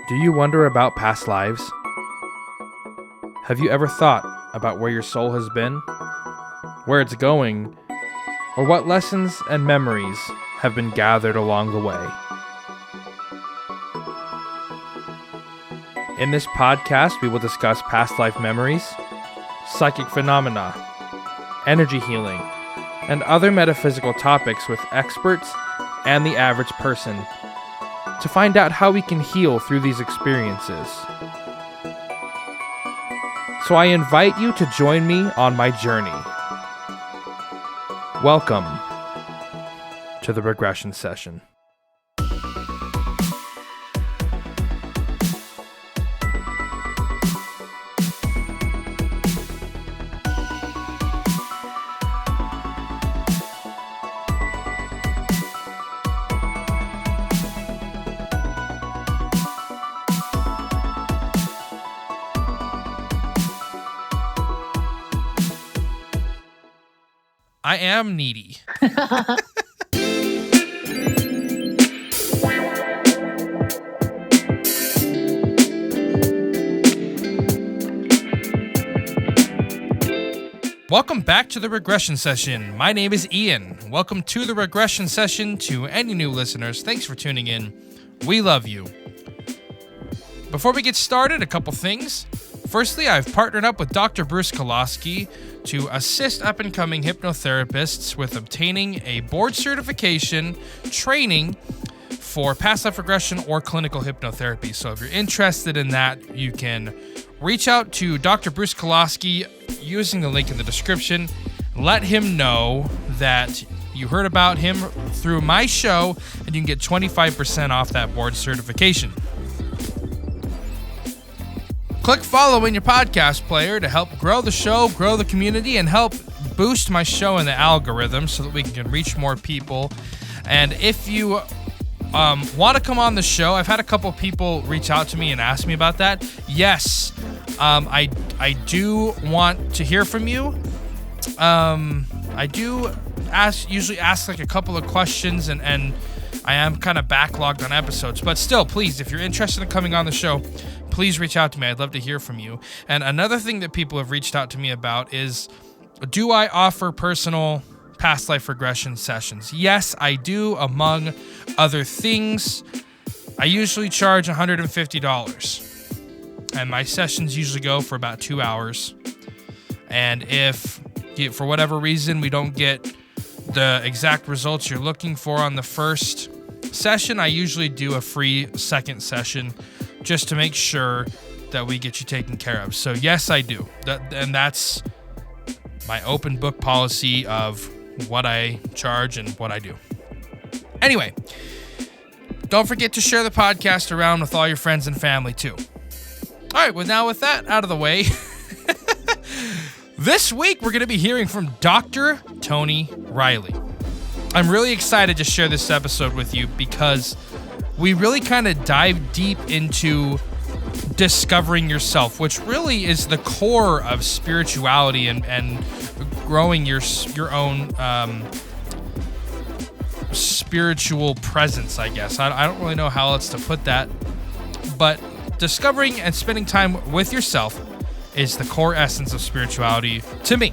Do you wonder about past lives? Have you ever thought about where your soul has been, where it's going, or what lessons and memories have been gathered along the way? In this podcast, we will discuss past life memories, psychic phenomena, energy healing, and other metaphysical topics with experts and the average person to find out how we can heal through these experiences. So I invite you to join me on my journey. Welcome to the Regression Session. I am needy. Welcome back to the Regression Session. My name is Ian. Welcome to the Regression Session. To any new listeners, thanks for tuning in. We love you. Before we get started, a couple things. Firstly, I've partnered up with Dr. Bruce Koloski to assist up-and-coming hypnotherapists with obtaining a board certification training for past life regression or clinical hypnotherapy. So if you're interested in that, you can reach out to Dr. Bruce Koloski using the link in the description. Let him know that you heard about him through my show, and you can get 25% off that board certification. Click follow in your podcast player to help grow the show, grow the community, and help boost my show in the algorithm so that we can reach more people. And if you want to come on the show, I've had a couple people reach out to me and ask me about that. Yes, I do want to hear from you. I do usually ask like a couple of questions, and I am kind of backlogged on episodes. But still, please, if you're interested in coming on the show, please reach out to me. I'd love to hear from you. And another thing that people have reached out to me about is, do I offer personal past life regression sessions? Yes, I do, among other things. I usually charge $150. And my sessions usually go for about 2 hours. And if, for whatever reason, we don't get the exact results you're looking for on the first session, I usually do a free second session just to make sure that we get you taken care of. So yes, I do. And that's my open book policy of what I charge and what I do. Anyway, don't forget to share the podcast around with all your friends and family too. All right, well, now with that out of the way, this week we're going to be hearing from Dr. Toni Reilly. I'm really excited to share this episode with you because we really kind of dive deep into discovering yourself, which really is the core of spirituality and growing your own spiritual presence, I guess. I don't really know how else to put that, but discovering and spending time with yourself is the core essence of spirituality to me.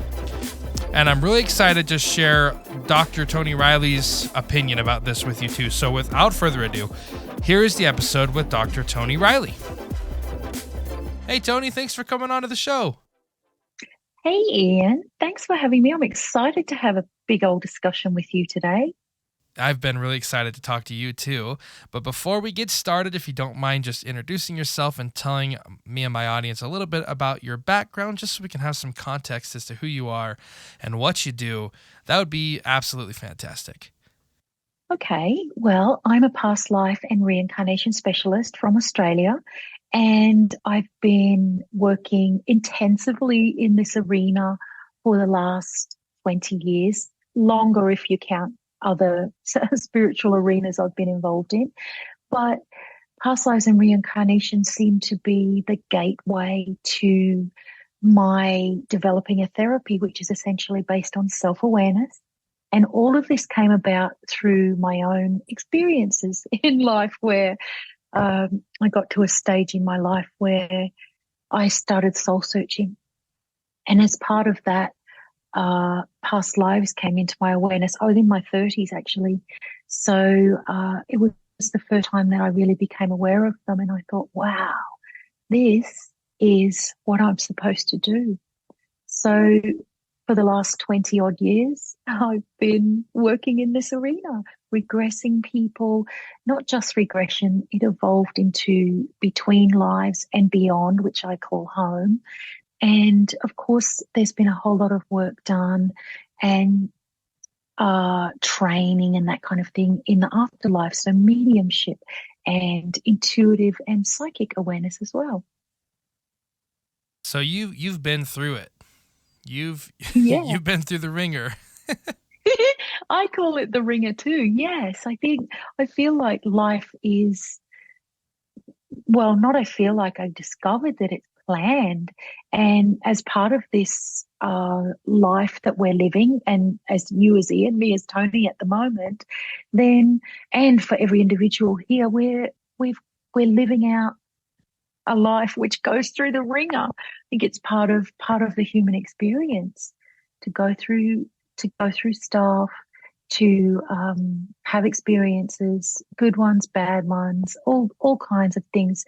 And I'm really excited to share Dr. Toni Reilly's opinion about this with you too. So without further ado, here is the episode with Dr. Toni Reilly. Hey, Toni, thanks for coming on to the show. Hey, Ian. Thanks for having me. I'm excited to have a big old discussion with you today. I've been really excited to talk to you too. But before we get started, if you don't mind just introducing yourself and telling me and my audience a little bit about your background, just so we can have some context as to who you are and what you do, that would be absolutely fantastic. Okay. Well, I'm a past life and reincarnation specialist from Australia, and I've been working intensively in this arena for the last 20 years, longer if you count other spiritual arenas I've been involved in. But past lives and reincarnation seem to be the gateway to my developing a therapy, which is essentially based on self-awareness. And all of this came about through my own experiences in life where I got to a stage in my life where I started soul searching. And as part of that, past lives came into my awareness. I was in my 30s actually. So it was the first time that I really became aware of them. And I thought, wow, this is what I'm supposed to do. So for the last 20 odd years, I've been working in this arena, regressing people, not just regression. It evolved into between lives and beyond, which I call home. And of course, there's been a whole lot of work done and training and that kind of thing in the afterlife. So mediumship and intuitive and psychic awareness as well. So you've been through it. You've Yeah. you've been through the ringer. I call it the ringer too. Yes, I feel like life is, well, not I feel like I discovered that it's planned. And as part of this life that we're living, and as you as Ian, me as Toni at the moment, then, and for every individual here, we're living out a life which goes through the ringer. I think it's part of the human experience to go through stuff, to have experiences, good ones, bad ones, all kinds of things,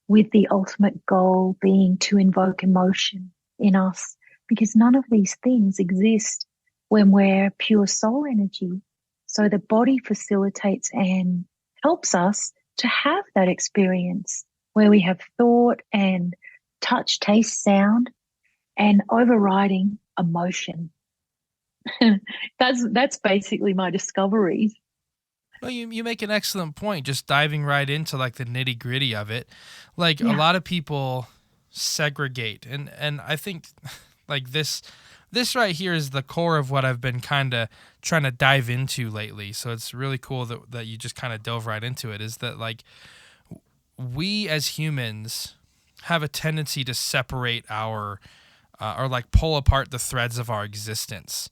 with the ultimate goal being to invoke emotion in us, because none of these things exist when we're pure soul energy. So the body facilitates and helps us to have that experience where we have thought and touch, taste, sound, and overriding emotion. That's basically my discoveries. Well, you make an excellent point, just diving right into like the nitty-gritty of it. Like a Yeah. lot of people segregate, and I think like this right here is the core of what I've been kind of trying to dive into lately. So it's really cool that you just kind of dove right into it, is that like we as humans have a tendency to separate our or like pull apart the threads of our existence,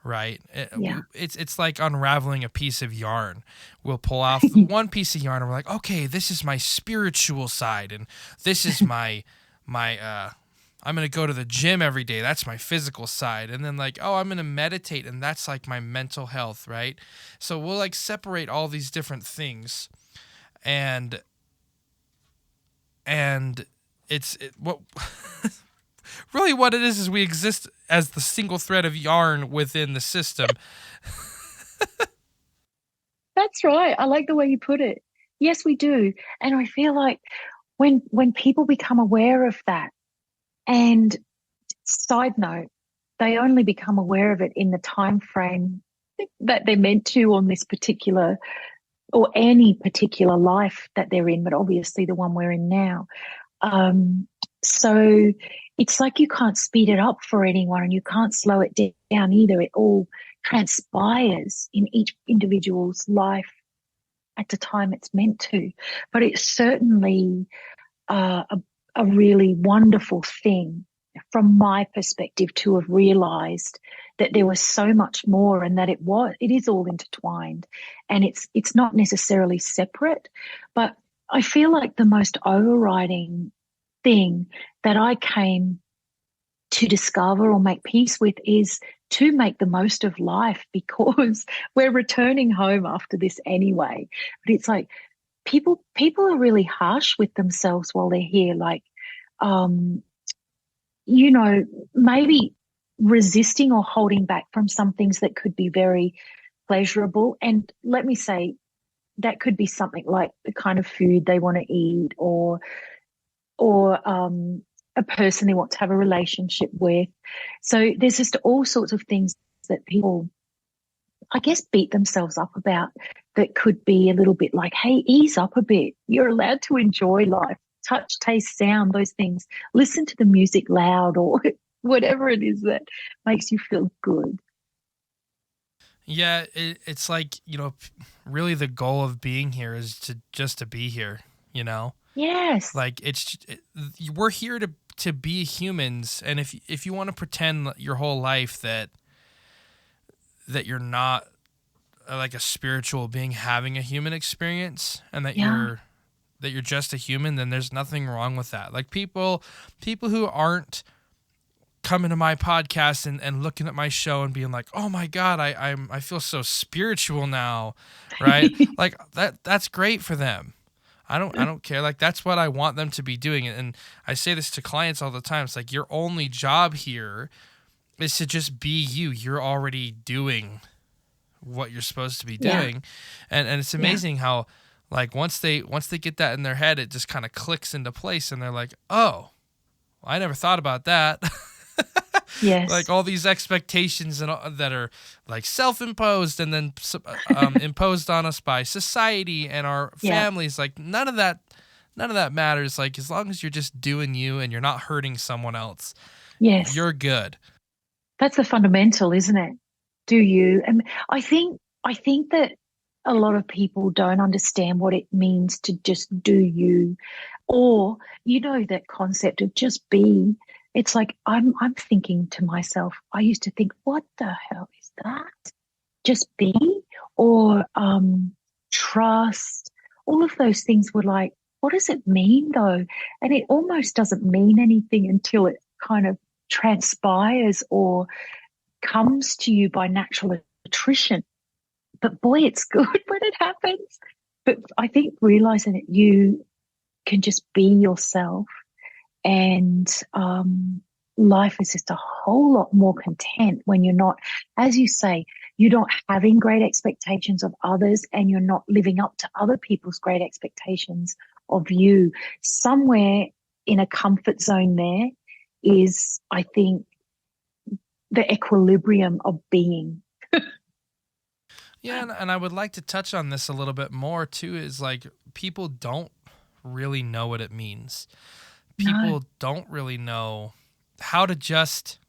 right? Yeah. It's like unraveling a piece of yarn. We'll pull off one piece of yarn and we're like, okay, this is my spiritual side, and this is my I'm gonna go to the gym every day. That's my physical side. And then like, oh, I'm gonna meditate, and that's like my mental health, right? So we'll like separate all these different things, and what really what it is we exist as the single thread of yarn within the system. That's right. I like the way you put it. Yes, we do. And I feel like when people become aware of that, and side note, they only become aware of it in the time frame that they're meant to on this particular or any particular life that they're in, but obviously the one we're in now. So it's like you can't speed it up for anyone, and you can't slow it down either. It all transpires in each individual's life at the time it's meant to. But it's certainly a really wonderful thing from my perspective to have realized that there was so much more, and that it is all intertwined, and it's not necessarily separate. But I feel like the most overriding thing that I came to discover or make peace with is to make the most of life, because we're returning home after this anyway. But it's like people are really harsh with themselves while they're here, like maybe resisting or holding back from some things that could be very pleasurable. And let me say, that could be something like the kind of food they want to eat, or a person they want to have a relationship with. So there's just all sorts of things that people, I guess, beat themselves up about, that could be a little bit like, hey, ease up a bit. You're allowed to enjoy life. Touch, taste, sound, those things. Listen to the music loud, or whatever it is that makes you feel good. Yeah, it's like, really the goal of being here is to be here, Yes. Like we're here to be humans, and if you want to pretend your whole life that you're not like a spiritual being having a human experience, and that Yeah. that you're just a human, then there's nothing wrong with that. Like people who aren't coming to my podcast and looking at my show and being like, oh my God, I feel so spiritual now, right? Like that's great for them. I don't care. Like that's what I want them to be doing. And I say this to clients all the time. It's like your only job here is to just be you. You're already doing what you're supposed to be doing. And it's amazing how like once they get that in their head, it just kind of clicks into place and they're like, oh, I never thought about that. Yes. Like all these expectations that are like self-imposed and then imposed on us by society and our families. Like none of that matters. Like as long as you're just doing you and you're not hurting someone else, yes, you're good. That's the fundamental, isn't it? Do you? And I think that a lot of people don't understand what it means to just do you, or that concept of just be. It's like I'm thinking to myself, I used to think, what the hell is that? Just be, or trust. All of those things were like, what does it mean though? And it almost doesn't mean anything until it kind of transpires or comes to you by natural attrition. But boy, it's good when it happens. But I think realizing that you can just be yourself, and life is just a whole lot more content when you're not, as you say, you're not having great expectations of others and you're not living up to other people's great expectations of you. Somewhere in a comfort zone there is, I think, the equilibrium of being. Yeah, and I would like to touch on this a little bit more too, is like people don't really know what it means. People don't really know how to just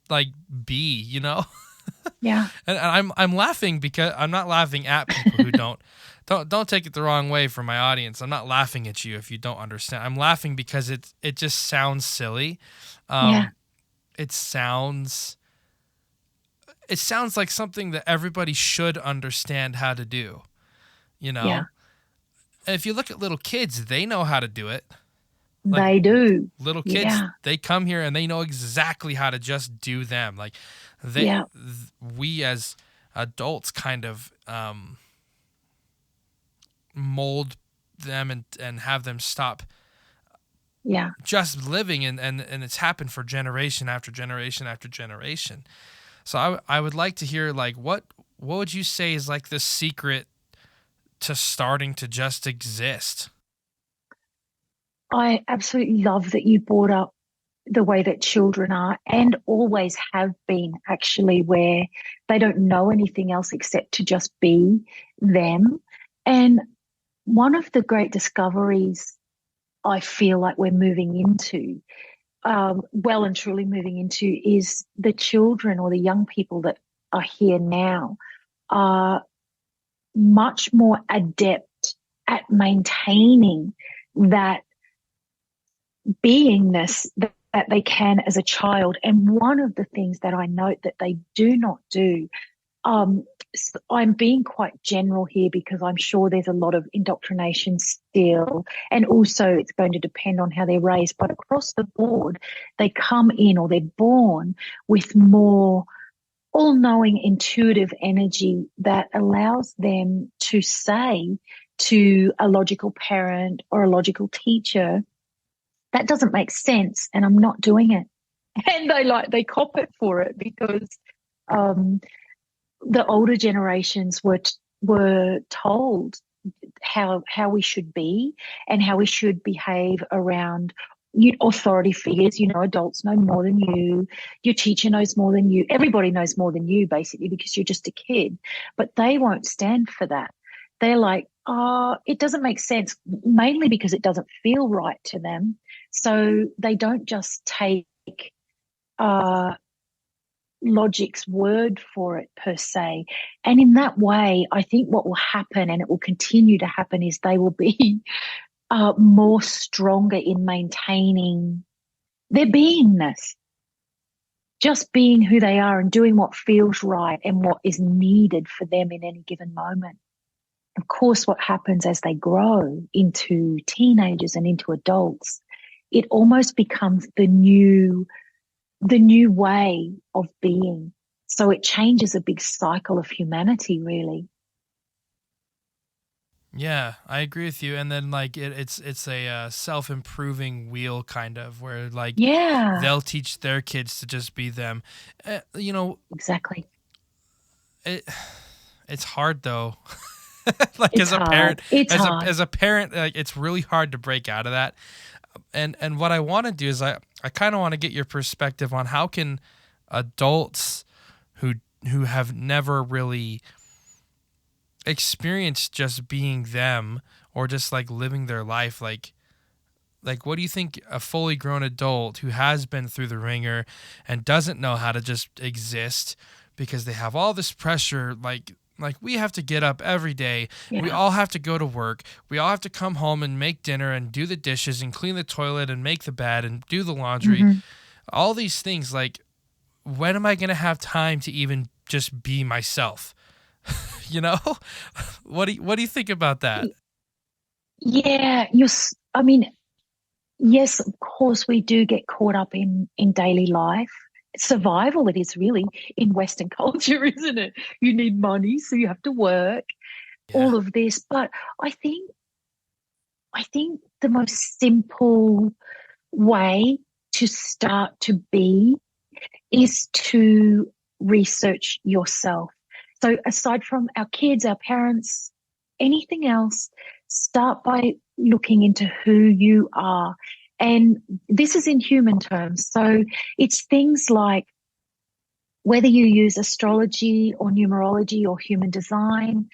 like be, Yeah. And I'm laughing because I'm not laughing at people who don't take it the wrong way for my audience. I'm not laughing at you if you don't understand. I'm laughing because it just sounds silly. It sounds like something that everybody should understand how to do, Yeah. If you look at little kids, they know how to do it. Like, they do. Little kids, they come here and they know exactly how to just do them. Like we as adults kind of mold them and have them stop just living, and it's happened for generation after generation after generation. So I would like to hear, like, what would you say is like the secret to starting to just exist? I absolutely love that you brought up the way that children are and always have been, actually, where they don't know anything else except to just be them. And one of the great discoveries I feel like we're moving into, well and truly moving into, is the children or the young people that are here now are much more adept at maintaining that beingness that they can as a child. And one of the things that I note that they do not do, I'm being quite general here because I'm sure there's a lot of indoctrination still, and also it's going to depend on how they're raised, but across the board, they come in, or they're born with more all-knowing intuitive energy that allows them to say to a logical parent or a logical teacher, that doesn't make sense and I'm not doing it. And they cop it for it, because the older generations were told how we should be and how we should behave around authority figures. Adults know more than you. Your teacher knows more than you. Everybody knows more than you, basically, because you're just a kid. But they won't stand for that. They're like, it doesn't make sense, mainly because it doesn't feel right to them. So they don't just take logic's word for it per se. And in that way, I think what will happen, and it will continue to happen, is they will be more stronger in maintaining their beingness, just being who they are and doing what feels right and what is needed for them in any given moment. Of course, what happens as they grow into teenagers and into adults, it almost becomes the new way of being. So it changes a big cycle of humanity, really. Yeah, I agree with you. And then like it's a self-improving wheel kind of where like Yeah, they'll teach their kids to just be them. You know, exactly. it it's hard though. Like It's as a hard. parent, It's hard. as a parent, like it's really hard to break out of that. And what I want to do is I kind of want to get your perspective on how can adults who have never really experienced just being them or just like living their life like what do you think a fully grown adult who has been through the ringer and doesn't know how to just exist because they have all this pressure like we have to get up every day, we Yeah. all have to go to work, we all have to come home and make dinner and do the dishes and clean the toilet and make the bed and do the laundry, Hmm. all these things, like when am I going to have time to even just be myself? You know? What do you think about that? Yeah, I mean, yes, of course, we do get caught up in daily life. Survival, it is really in Western culture, isn't it? You need money, so you have to work, Yeah. all of this. But I think the most simple way to start to be is to research yourself. So aside from our kids, our parents, anything else, start by looking into who you are. And this is in human terms. So it's things like whether you use astrology or numerology or human design,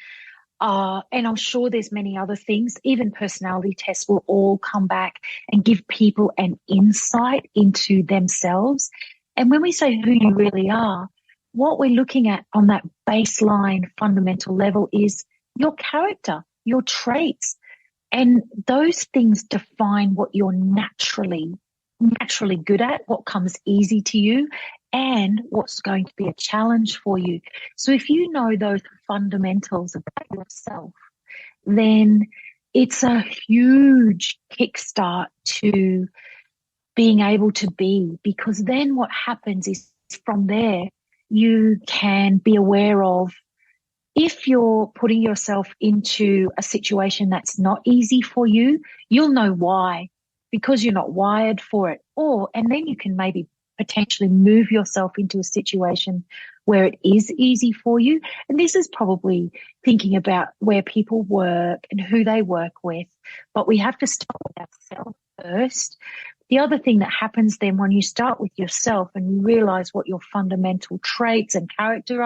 and I'm sure there's many other things. Even personality tests will all come back and give people an insight into themselves. And when we say who you really are, what we're looking at on that baseline fundamental level is your character, your traits. And those things define what you're naturally good at, what comes easy to you, and what's going to be a challenge for you. So if you know those fundamentals about yourself, then it's a huge kickstart to being able to be, because then what happens is from there, you can be aware of if you're putting yourself into a situation that's not easy for you, you'll know why, because you're not wired for it. And then you can maybe potentially move yourself into a situation where it is easy for you. And this is probably thinking about where people work and who they work with. But we have to start with ourselves first. The other thing that happens then when you start with yourself and you realize what your fundamental traits and characters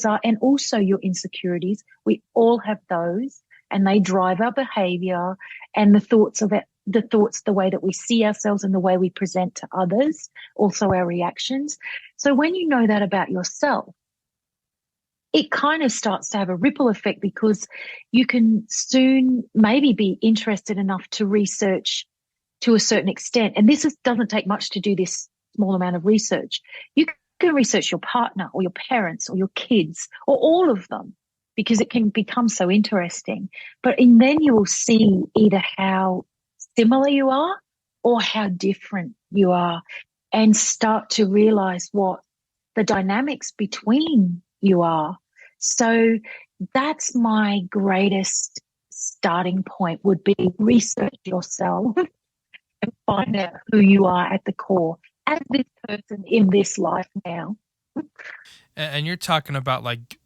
are, and also your insecurities, we all have those and they drive our behavior and the thoughts of it, the way that we see ourselves and the way we present to others, also our reactions. So when you know that about yourself, it kind of starts to have a ripple effect because you can soon maybe be interested enough to research to a certain extent. And doesn't take much to do this small amount of research. You can research your partner or your parents or your kids or all of them because it can become so interesting. And then you will see either how similar you are or how different you are and start to realize what the dynamics between you are. So that's my greatest starting point would be research yourself and find out who you are at the core as this person in this life now. And you're talking about like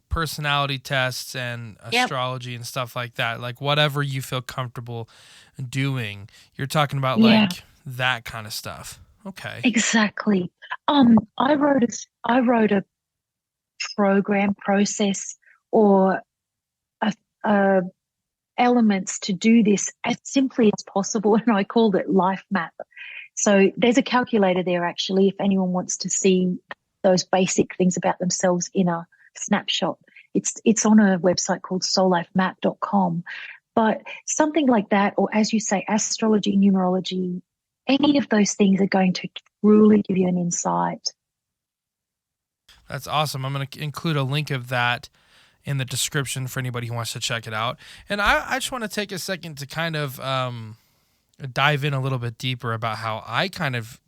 personality tests and Yep. astrology and stuff like that, like whatever you feel comfortable doing. You're talking about Yeah, like that kind of stuff. Okay. exactly. I wrote a program process or a, a elements to do this as simply as possible, and I called it Life Map. So there's a calculator there actually if anyone wants to see those basic things about themselves in a snapshot. It's on a website called soullifemap.com. But something like that, or as you say, astrology, numerology, any of those things are going to truly give you an insight. That's awesome. I'm going to include a link of that in the description for anybody who wants to check it out. And I just want to take a second to kind of dive in a little bit deeper about how I kind of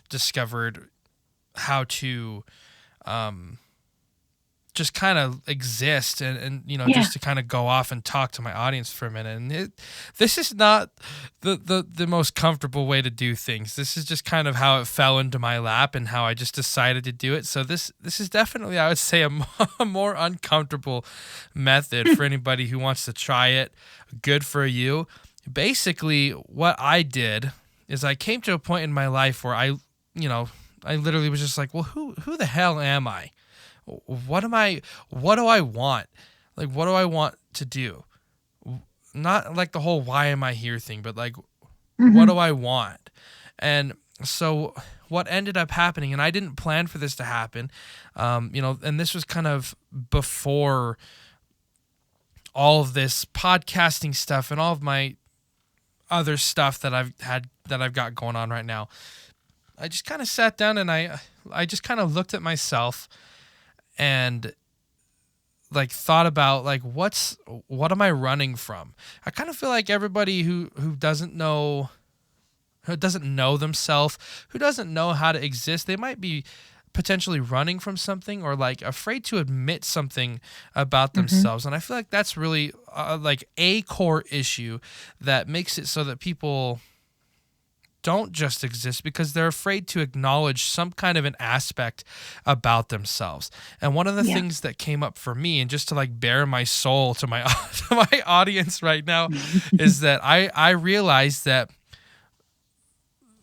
discovered how to just kind of exist and just to kind of go off and talk to my audience for a minute. And this is not the most comfortable way to do things. This is just kind of how it fell into my lap and how I just decided to do it. So this is definitely, I would say, a more uncomfortable method for anybody who wants to try it. Good for you. Basically, what I did is I came to a point in my life where I literally was just like, well, who the hell am I? What do I want? Like, what do I want to do? Not like the whole why am I here thing, but like, what do I want? And so what ended up happening, and I didn't plan for this to happen, and this was kind of before all of this podcasting stuff and all of my other stuff that I've got going on right now. I just kind of sat down and I just kind of looked at myself and like thought about like what am I running from? I kind of feel like everybody who doesn't know themselves, who doesn't know how to exist, they might be potentially running from something or like afraid to admit something about themselves. And I feel like that's really like a core issue that makes it so that people don't just exist because they're afraid to acknowledge some kind of an aspect about themselves. And one of the things that came up for me, and just to like bare my soul to my to my audience right now, is that I realized that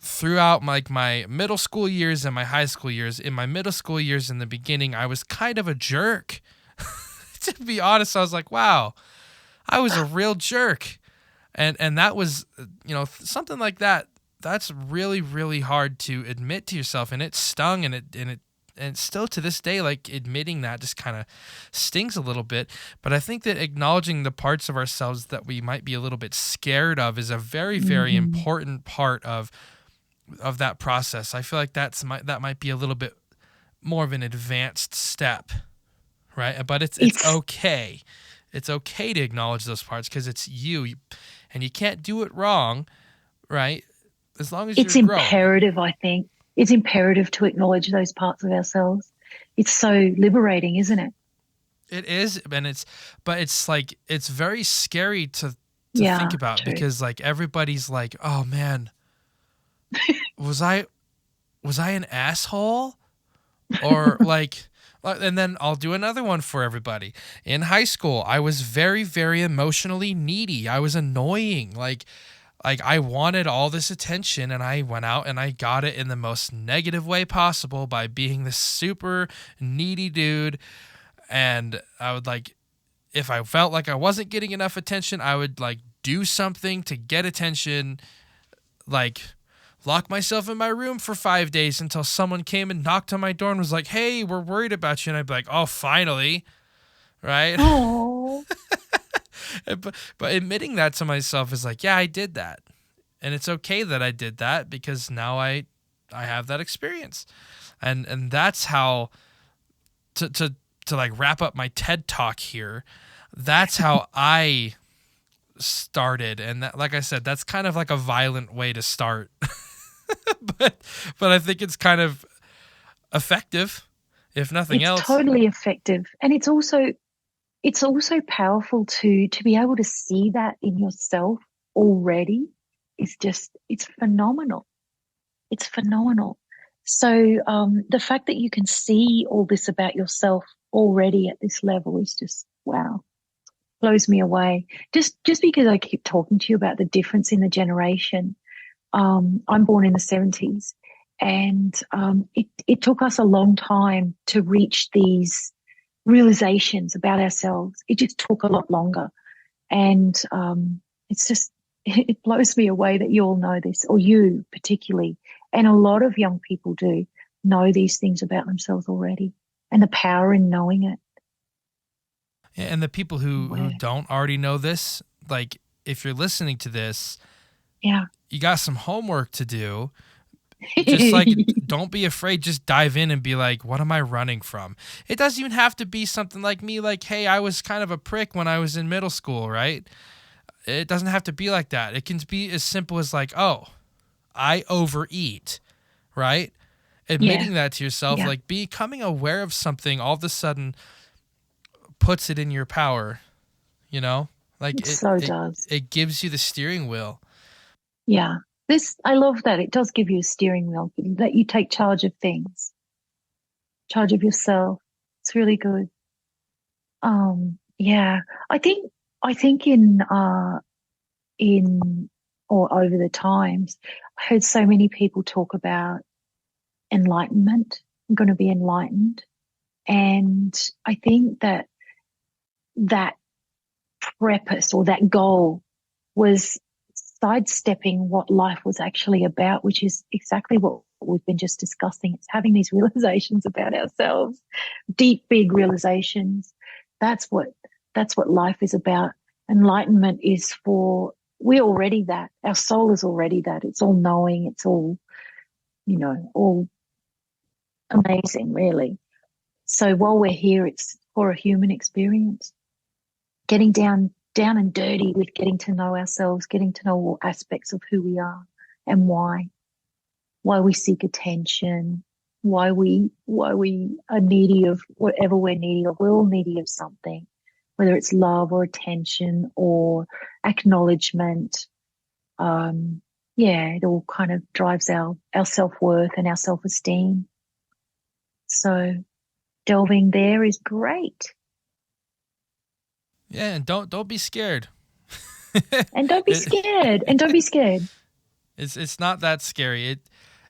throughout my middle school years and my high school years, in my middle school years in the beginning, I was kind of a jerk. To be honest, I was like, wow, I was a real jerk. And that was, something like that. That's really, really hard to admit to yourself, and it stung, and still to this day, like admitting that just kind of stings a little bit. But I think that acknowledging the parts of ourselves that we might be a little bit scared of is a very, very important part of that process. I feel like that might be a little bit more of an advanced step, right? But it's okay. It's okay to acknowledge those parts because it's you, and you can't do it wrong, right? As long as it's you're imperative, I think. It's imperative to acknowledge those parts of ourselves. It's so liberating, isn't it? It is, and it's very scary to think about because like everybody's like, oh man, was I an asshole? Or like, and then I'll do another one for everybody. In high school, I was very, very emotionally needy. I was annoying. Like I wanted all this attention, and I went out and I got it in the most negative way possible by being this super needy dude. And I would like, if I felt like I wasn't getting enough attention, I would like do something to get attention, like lock myself in my room for 5 days until someone came and knocked on my door and was like, hey, we're worried about you. And I'd be like, oh, finally. Right? Oh. But admitting that to myself is like, yeah, I did that. And it's okay that I did that because now I have that experience. And that's how to like wrap up my TED Talk here. That's how I started. And that, like I said, that's kind of like a violent way to start. but I think it's kind of effective, if nothing else. It's totally effective. And it's also powerful to be able to see that in yourself already. It's phenomenal. It's phenomenal. So the fact that you can see all this about yourself already at this level is just, wow, blows me away. Just because I keep talking to you about the difference in the generation. I'm born in the 70s, and it took us a long time to reach these realizations about ourselves. It just took a lot longer. And it blows me away that you all know this, or you particularly, and a lot of young people do know these things about themselves already, and the power in knowing it. Yeah, and the people who don't already know this, like if you're listening to this, you got some homework to do, Just like, don't be afraid. Just dive in and be like, what am I running from? It doesn't even have to be something like me, like, hey, I was kind of a prick when I was in middle school, right? It doesn't have to be like that. It can be as simple as like, oh, I overeat, right? Yeah, Admitting that to yourself, yeah, like becoming aware of something all of a sudden puts it in your power, you know? Like it it so it does. it gives you the steering wheel. Yeah. I love that. It does give you a steering wheel, that you take charge of things, charge of yourself. It's really good. Yeah. I think, I think in, or over the times, I heard so many people talk about enlightenment. I'm going to be enlightened. And I think that that purpose or that goal was sidestepping what life was actually about, which is exactly what we've been just discussing. It's having these realizations about ourselves, deep, big realizations. That's what that's what life is about. Enlightenment is for, we're already that. Our soul is already that. It's all knowing. It's all, all amazing, really. So while we're here, it's for a human experience, getting down and dirty with getting to know ourselves, getting to know all aspects of who we are and why we seek attention, why we are needy of whatever we're needy of. We're all needy of something, whether it's love or attention or acknowledgement. Yeah, it all kind of drives our self-worth and our self-esteem. So delving there is great. Yeah, and don't be scared. And don't be it, scared. And don't be scared. it's not that scary.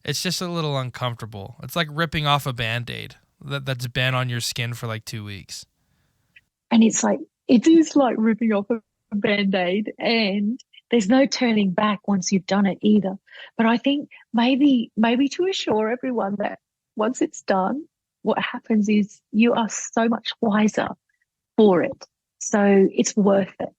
It's just a little uncomfortable. It's like ripping off a band-aid that's been on your skin for like 2 weeks. And it's like, it is like ripping off a band-aid, and there's no turning back once you've done it either. But I think maybe to assure everyone that once it's done, what happens is you are so much wiser for it. So it's worth it.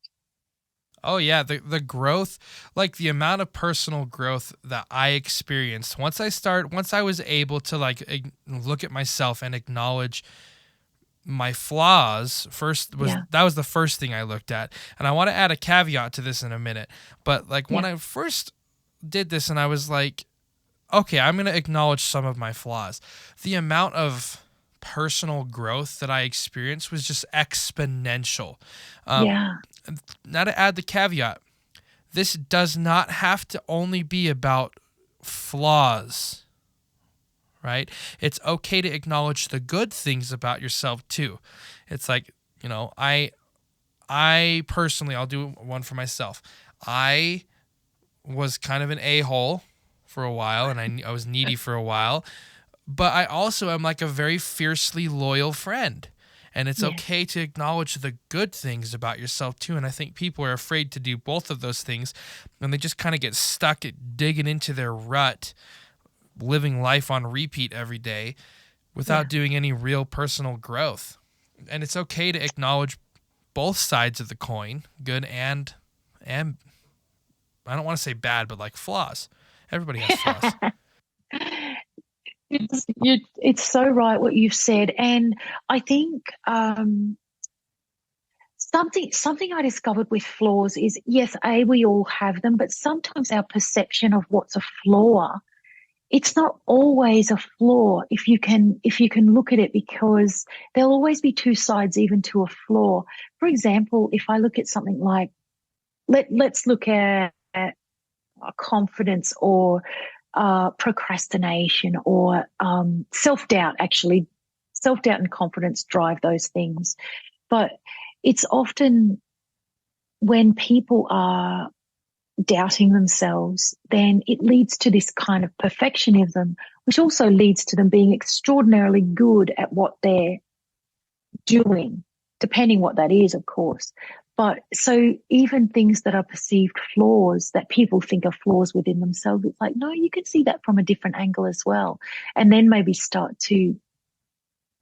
Oh yeah, the growth, like the amount of personal growth that I experienced once I was able to like look at myself and acknowledge my flaws first, Yeah. that was the first thing I looked at. And I want to add a caveat to this in a minute. But like when Yeah. I first did this and I was like, okay, I'm going to acknowledge some of my flaws. The amount of personal growth that I experienced was just exponential. Um, Yeah. Now to add the caveat, this does not have to only be about flaws, right? It's okay to acknowledge the good things about yourself too. It's like, I personally, I'll do one for myself. I was kind of an a-hole for a while, and I was needy for a while, but I also am like a very fiercely loyal friend. And it's Yes. okay to acknowledge the good things about yourself too. And I think people are afraid to do both of those things, and they just kind of get stuck at digging into their rut, living life on repeat every day Yeah. without doing any real personal growth. And it's okay to acknowledge both sides of the coin, good and I don't want to say bad, but like flaws. Everybody has flaws. It's so right what you've said. And I think something I discovered with flaws is, yes, we all have them, but sometimes our perception of what's a flaw, it's not always a flaw if you can look at it, because there'll always be two sides even to a flaw. For example, if I look at something like, let's look at confidence or procrastination or self-doubt. Actually, self-doubt and confidence drive those things. But it's often when people are doubting themselves, then it leads to this kind of perfectionism, which also leads to them being extraordinarily good at what they're doing, depending what that is, of course. But so even things that are perceived flaws that people think are flaws within themselves, it's like, no, you can see that from a different angle as well. And then maybe start to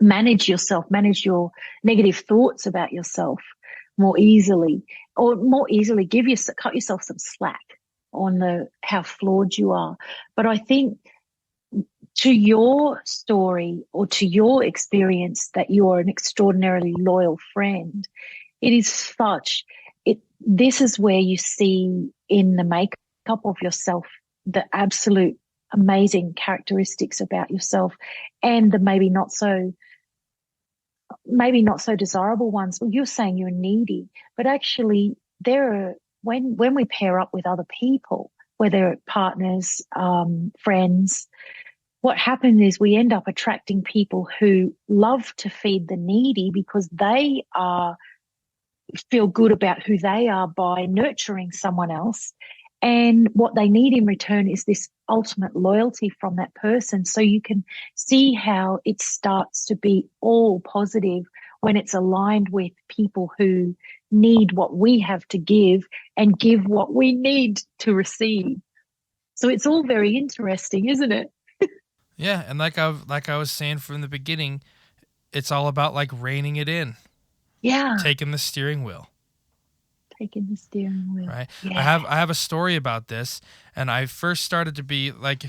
manage yourself, manage your negative thoughts about yourself more easily, or more easily cut yourself some slack on how flawed you are. But I think to your story or to your experience that you are an extraordinarily loyal friend, it is such it this is where you see in the makeup of yourself the absolute amazing characteristics about yourself, and the maybe not so desirable ones. Well, you're saying you're needy, but actually there are, when we pair up with other people, whether partners, friends, what happens is we end up attracting people who love to feed the needy because they feel good about who they are by nurturing someone else. And what they need in return is this ultimate loyalty from that person. So you can see how it starts to be all positive when it's aligned with people who need what we have to give and give what we need to receive. So it's all very interesting, isn't it? Yeah, and like I was saying from the beginning, it's all about like reining it in, Yeah. taking the steering wheel. Taking the steering wheel. Right. Yeah. I have a story about this, and I first started to be like,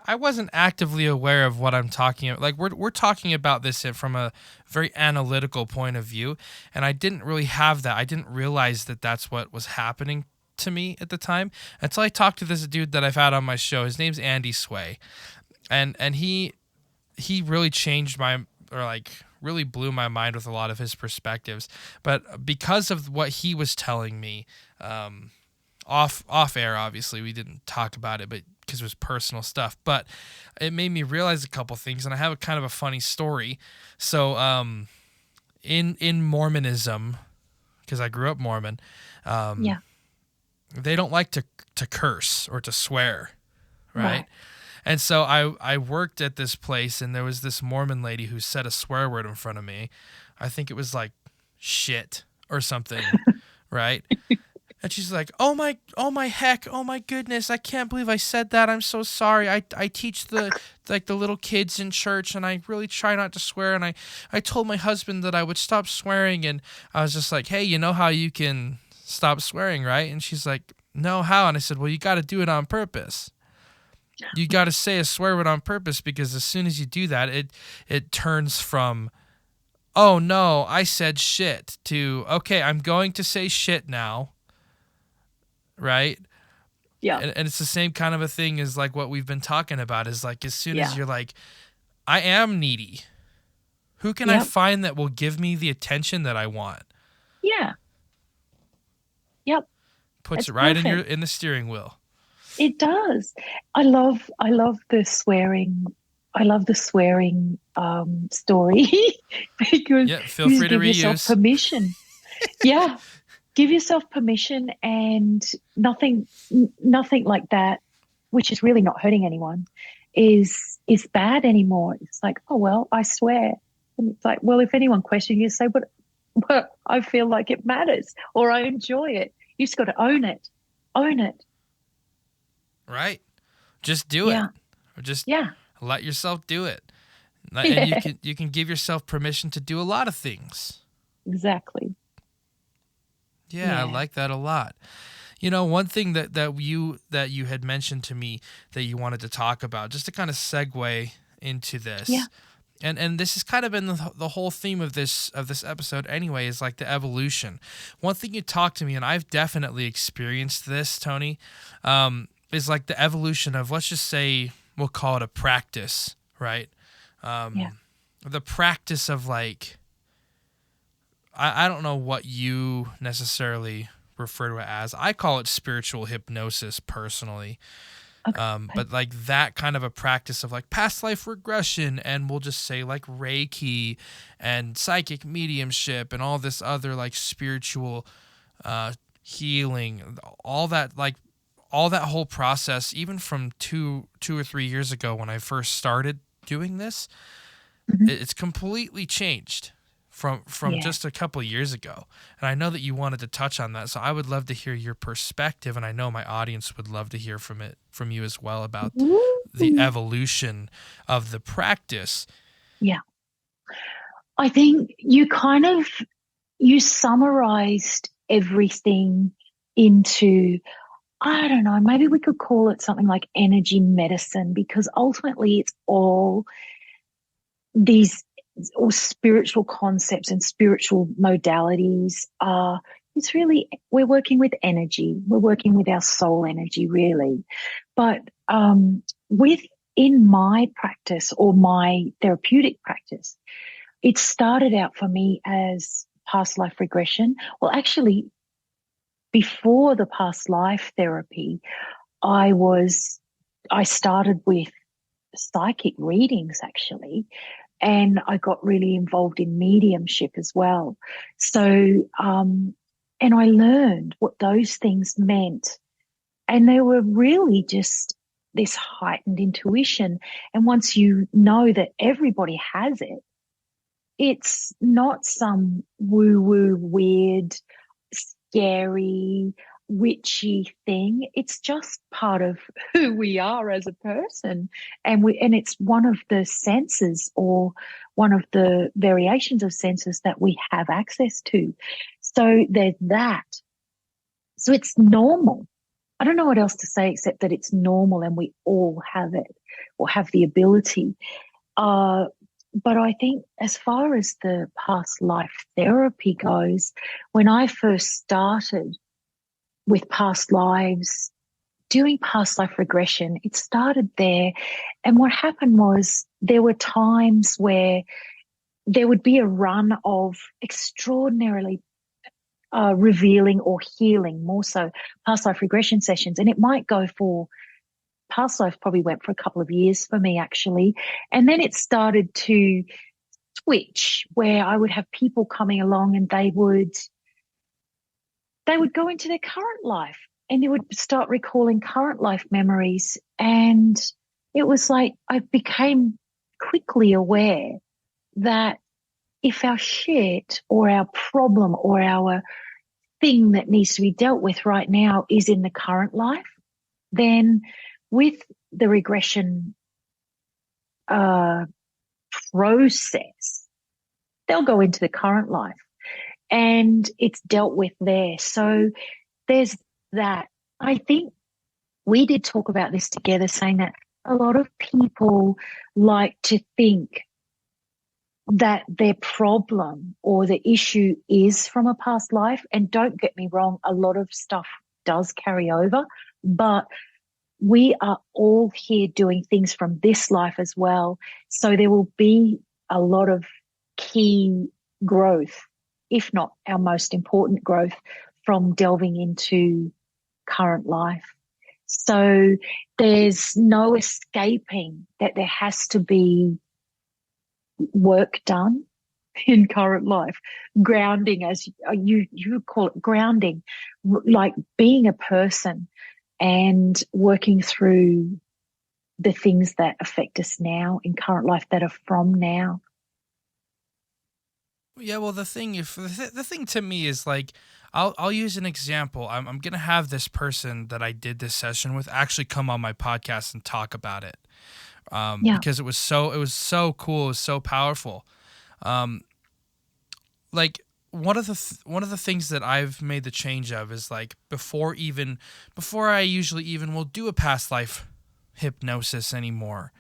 I wasn't actively aware of what I'm talking about. Like we're talking about this from a very analytical point of view, and I didn't really have that. I didn't realize that that's what was happening to me at the time until I talked to this dude that I've had on my show. His name's Andy Sway, and he really changed my, or like really blew my mind with a lot of his perspectives. But because of what he was telling me, off air, obviously we didn't talk about it, but because it was personal stuff. But it made me realize a couple things, and I have a kind of a funny story. So in Mormonism, because I grew up Mormon, Yeah. they don't like to curse or to swear, right? And so I worked at this place, and there was this Mormon lady who said a swear word in front of me. I think it was like shit or something, right? And she's like, oh my heck, oh my goodness, I can't believe I said that. I'm so sorry. I teach the little kids in church, and I really try not to swear. And I told my husband that I would stop swearing, and I was just like, hey, you know how you can stop swearing, right? And she's like, no, how? And I said, well, you got to do it on purpose. You got to say a swear word on purpose, because as soon as you do that, it turns from, oh no, I said shit, to, okay, I'm going to say shit now. Right? Yeah. And it's the same kind of a thing as like what we've been talking about, is like, as soon as Yeah. you're like, I am needy, who can I Yep. find that will give me the attention that I want? Yeah. Yep. Puts It's it right perfect. in the steering wheel. It does. I love the swearing. I love the swearing story because Yeah, feel you free just to give yourself reuse. permission. Yeah. Give yourself permission, and nothing like that, which is really not hurting anyone, is bad anymore. It's like, oh well, I swear. And it's like, well, if anyone questions you, say, but I feel like it matters, or I enjoy it. You just got to own it. Own it. Right? Just do it. Yeah. Or just Yeah. let yourself do it. And Yeah. you can give yourself permission to do a lot of things. Exactly. Yeah, I Yeah. like that a lot. You know, one thing that you had mentioned to me that you wanted to talk about, just to kind of segue into Yeah. this, and this has kind of been the whole theme of this episode anyway, is like the evolution. One thing you talked to me, and I've definitely experienced this, Toni, is like the evolution of, let's just say, we'll call it a practice, right? Yeah. The practice of like, I don't know what you necessarily refer to it as. I call it spiritual hypnosis personally. Okay. But like that kind of a practice of like past life regression, and we'll just say like Reiki and psychic mediumship and all this other like spiritual healing, all that whole process, even from two or 3 years ago when I first started doing this, Mhm. it's completely changed from Yeah. just a couple of years ago. And I know that you wanted to touch on that, so I would love to hear your perspective, and I know my audience would love to hear from you as well about the Ooh. evolution of the practice. Yeah. I think you summarized everything into I don't know, maybe we could call it something like energy medicine, because ultimately it's all these or spiritual concepts and spiritual modalities are, it's really, we're working with energy. We're working with our soul energy, really. But within my practice or my therapeutic practice, it started out for me as past life regression. Well, actually, before the past life therapy, I started with psychic readings, actually, and I got really involved in mediumship as well. So, and I learned what those things meant. And they were really just this heightened intuition. And once you know that everybody has it, it's not some woo-woo, weird, scary, witchy thing. It's just part of who we are as a person. And it's one of the senses or one of the variations of senses that we have access to. So there's that. So it's normal. I don't know what else to say except that it's normal and we all have it or have the ability. But I think as far as the past life therapy goes, when I first started with past lives, doing past life regression, it started there. And what happened was there were times where there would be a run of extraordinarily revealing or healing, more so past life regression sessions. And it might go for, past life probably went for a couple of years for me, actually. And then it started to switch where I would have people coming along and they would go into their current life and they would start recalling current life memories. And it was like I became quickly aware that if our shit or our problem or our thing that needs to be dealt with right now is in the current life, then with the regression process, they'll go into the current life and it's dealt with there. So there's that. I think we did talk about this together, saying that a lot of people like to think that their problem or the issue is from a past life. And don't get me wrong, a lot of stuff does carry over, but we are all here doing things from this life as well. So there will be a lot of key growth, if not our most important growth, from delving into current life. So there's no escaping that there has to be work done in current life. Grounding, as you call it, grounding, like being a person and working through the things that affect us now in current life that are from now. Yeah, well, the thing to me is like, I'll use an example. I'm gonna have this person that I did this session with actually come on my podcast and talk about it, because it was so cool, it was so powerful. Like one of the things that I've made the change of is like before I usually even will do a past life hypnosis anymore,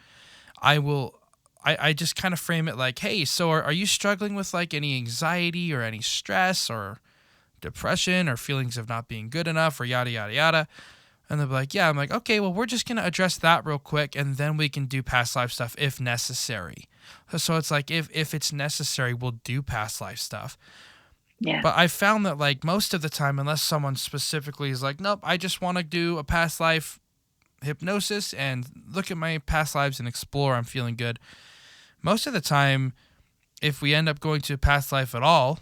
I just kind of frame it like, hey, so are you struggling with like any anxiety or any stress or depression or feelings of not being good enough or yada, yada, yada. And they'll be like, yeah. I'm like, okay, well, we're just going to address that real quick and then we can do past life stuff if necessary. So it's like, if it's necessary, we'll do past life stuff. Yeah. But I found that like most of the time, unless someone specifically is like, nope, I just want to do a past life hypnosis and look at my past lives and explore, I'm feeling good. Most of the time, if we end up going to a past life at all,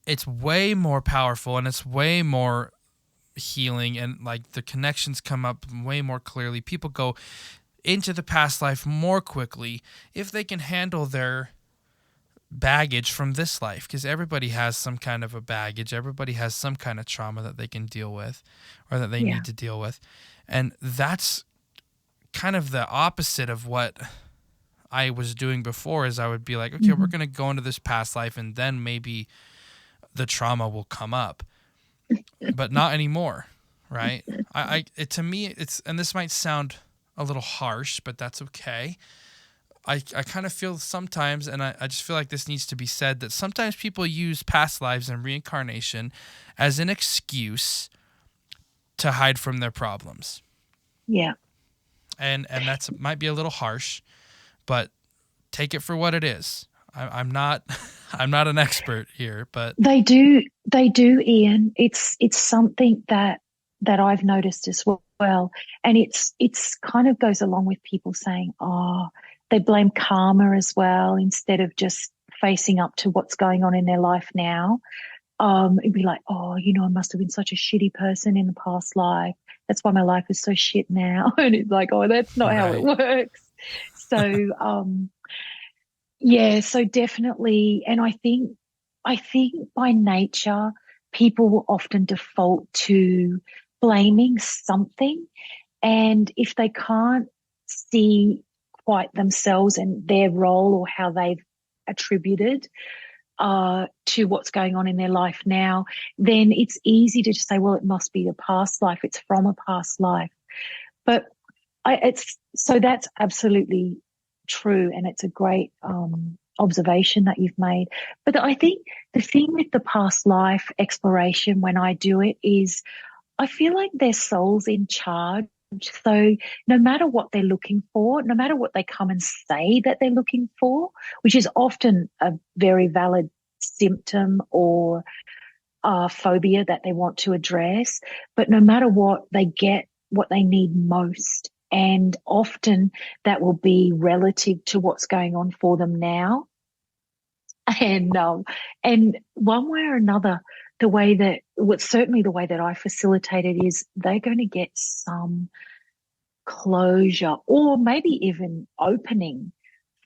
it's way more powerful and it's way more healing, and like the connections come up way more clearly. People go into the past life more quickly if they can handle their baggage from this life, because everybody has some kind of a baggage. Everybody has some kind of trauma that they can deal with or that they need to deal with. And that's kind of the opposite of what I was doing before. Is I would be like, okay, we're going to go into this past life and then maybe the trauma will come up, but not anymore. right? To me, it's, and this might sound a little harsh, but that's okay. I kind of feel sometimes, and I just feel like this needs to be said, that sometimes people use past lives and reincarnation as an excuse to hide from their problems. Yeah. And that's might be a little harsh, but take it for what it is. I'm not I'm not an expert here, but They do, Ian. It's something that I've noticed as well. And it's kind of goes along with people saying, oh, they blame karma as well instead of just facing up to what's going on in their life now. It'd be like, oh, I must have been such a shitty person in the past life. That's why my life is so shit now. And it's like, oh, that's not how it works. So, yeah, so definitely. And I think by nature, people will often default to blaming something. And if they can't see quite themselves and their role or how they've attributed to what's going on in their life now, then it's easy to just say, well, it must be a past life. It's from a past life. But so that's absolutely true. And it's a great observation that you've made. But I think the thing with the past life exploration when I do it is I feel like their soul's in charge. So no matter what they're looking for, no matter what they come and say that they're looking for, which is often a very valid symptom or phobia that they want to address, but no matter what, they get what they need most. And often that will be relative to what's going on for them now. And one way or another, certainly the way that I facilitate it is they're going to get some closure or maybe even opening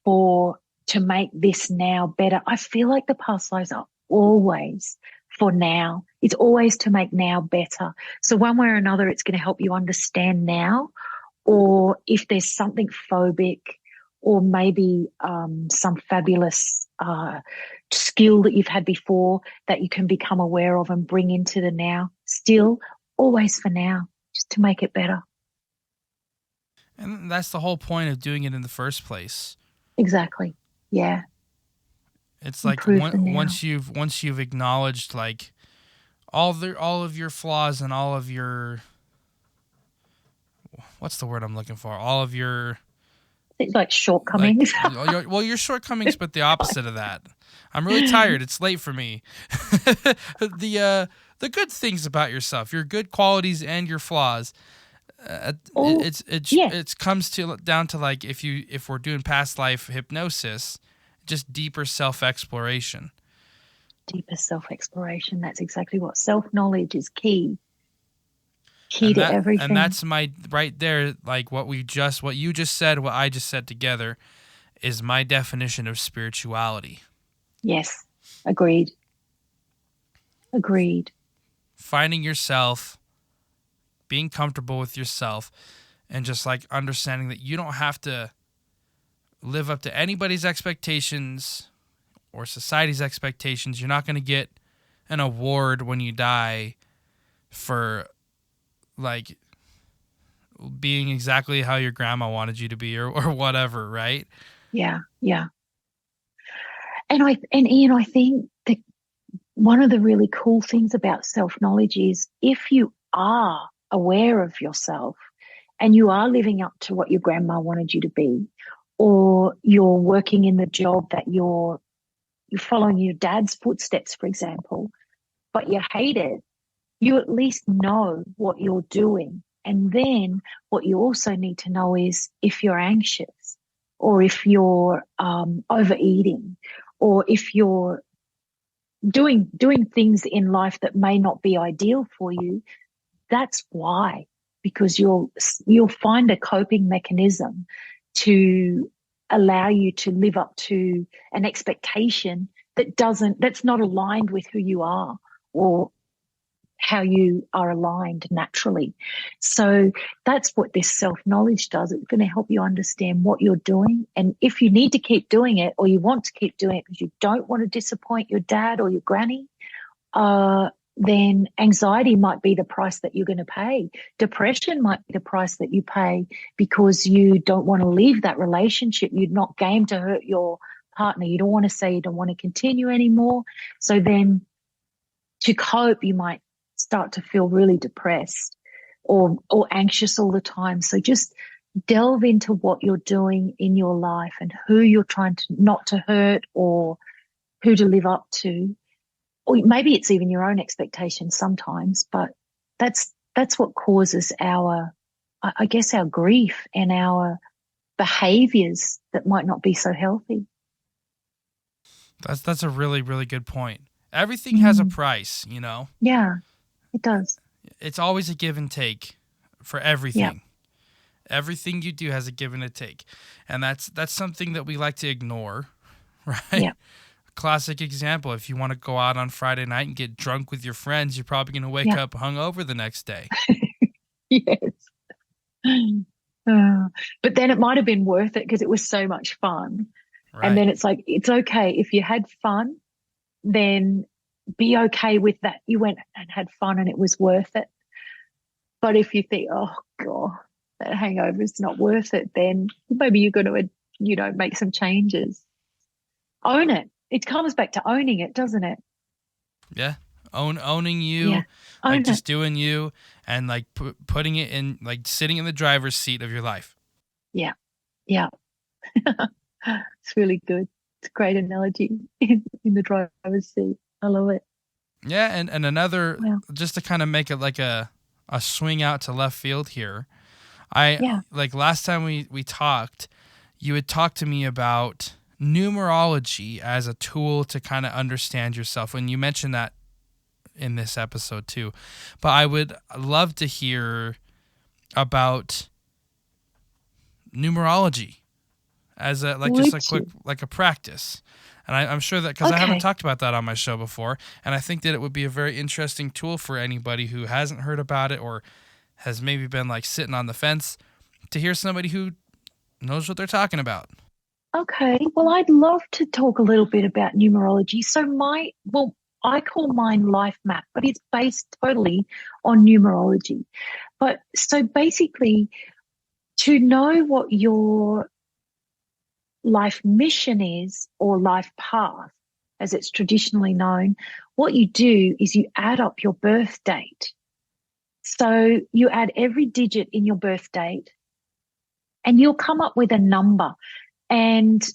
to make this now better. I feel like the past lives are always for now. It's always to make now better. So one way or another, it's going to help you understand now, or if there's something phobic or maybe some fabulous skill that you've had before that you can become aware of and bring into the now. Still, always for now, just to make it better. And that's the whole point of doing it in the first place. Exactly. Yeah. It's like once you've acknowledged like all of your flaws and all of your, what's the word I'm looking for? All of your like shortcomings. Your shortcomings, but the opposite of that. I'm really tired. It's late for me. The good things about yourself, your good qualities and your flaws. It comes down to like if we're doing past life hypnosis, just deeper self-exploration. Deeper self-exploration. That's exactly what self-knowledge is key. To everything. And that's my right there, like what you just said, what I just said together is my definition of spirituality. Yes. Agreed. Finding yourself, being comfortable with yourself, and just like understanding that you don't have to live up to anybody's expectations or society's expectations. You're not going to get an award when you die for like being exactly how your grandma wanted you to be or whatever, right? Yeah. And Ian, I think that one of the really cool things about self-knowledge is if you are aware of yourself and you are living up to what your grandma wanted you to be, or you're working in the job that you're following your dad's footsteps, for example, but you hate it, you at least know what you're doing. And then what you also need to know is if you're anxious or if you're overeating or if you're doing things in life that may not be ideal for you, that's why, because you'll find a coping mechanism to allow you to live up to an expectation that's not aligned with who you are or how you are aligned naturally. So that's what this self-knowledge does. It's going to help you understand what you're doing. And if you need to keep doing it or you want to keep doing it because you don't want to disappoint your dad or your granny, then anxiety might be the price that you're going to pay. Depression might be the price that you pay because you don't want to leave that relationship. You're not game to hurt your partner. You don't want to say you don't want to continue anymore. So then to cope, you might start to feel really depressed or anxious all the time. So just delve into what you're doing in your life and who you're trying to not to hurt or who to live up to. Or maybe it's even your own expectations sometimes, but that's what causes our, I guess, our grief and our behaviors that might not be so healthy. That's a really, really good point. Everything has a price, you know? Yeah, it does. It's always a give and take for everything. Yeah. Everything you do has a give and a take. And that's something that we like to ignore, right? Yeah. Classic example, if you want to go out on Friday night and get drunk with your friends, you're probably going to wake up hungover the next day. Yes. But then it might have been worth it because it was so much fun. Right. And then it's like, it's okay. If you had fun, then be okay with that. You went and had fun and it was worth it. But if you think, oh, God, that hangover is not worth it, then maybe you're going to, make some changes. Own it. It comes back to owning it, doesn't it? Yeah. Owning you, Own just it. doing you and like putting it in, like sitting in the driver's seat of your life. Yeah. Yeah. It's really good. It's a great analogy in the driver's seat. I love it. Yeah. And another, just to kind of make it like a swing out to left field here. Like last time we talked, you had talked to me about numerology as a tool to kind of understand yourself. And you mentioned that in this episode too. But I would love to hear about numerology as a like a practice. And I'm sure that because I haven't talked about that on my show before, and I think that it would be a very interesting tool for anybody who hasn't heard about it or has maybe been like sitting on the fence to hear somebody who knows what they're talking about. Okay. Well, I'd love to talk a little bit about numerology. So I call mine life map, but it's based totally on numerology. But so basically, to know what your life mission is or life path, as it's traditionally known, what you do is you add up your birth date. So you add every digit in your birth date and you'll come up with a number. And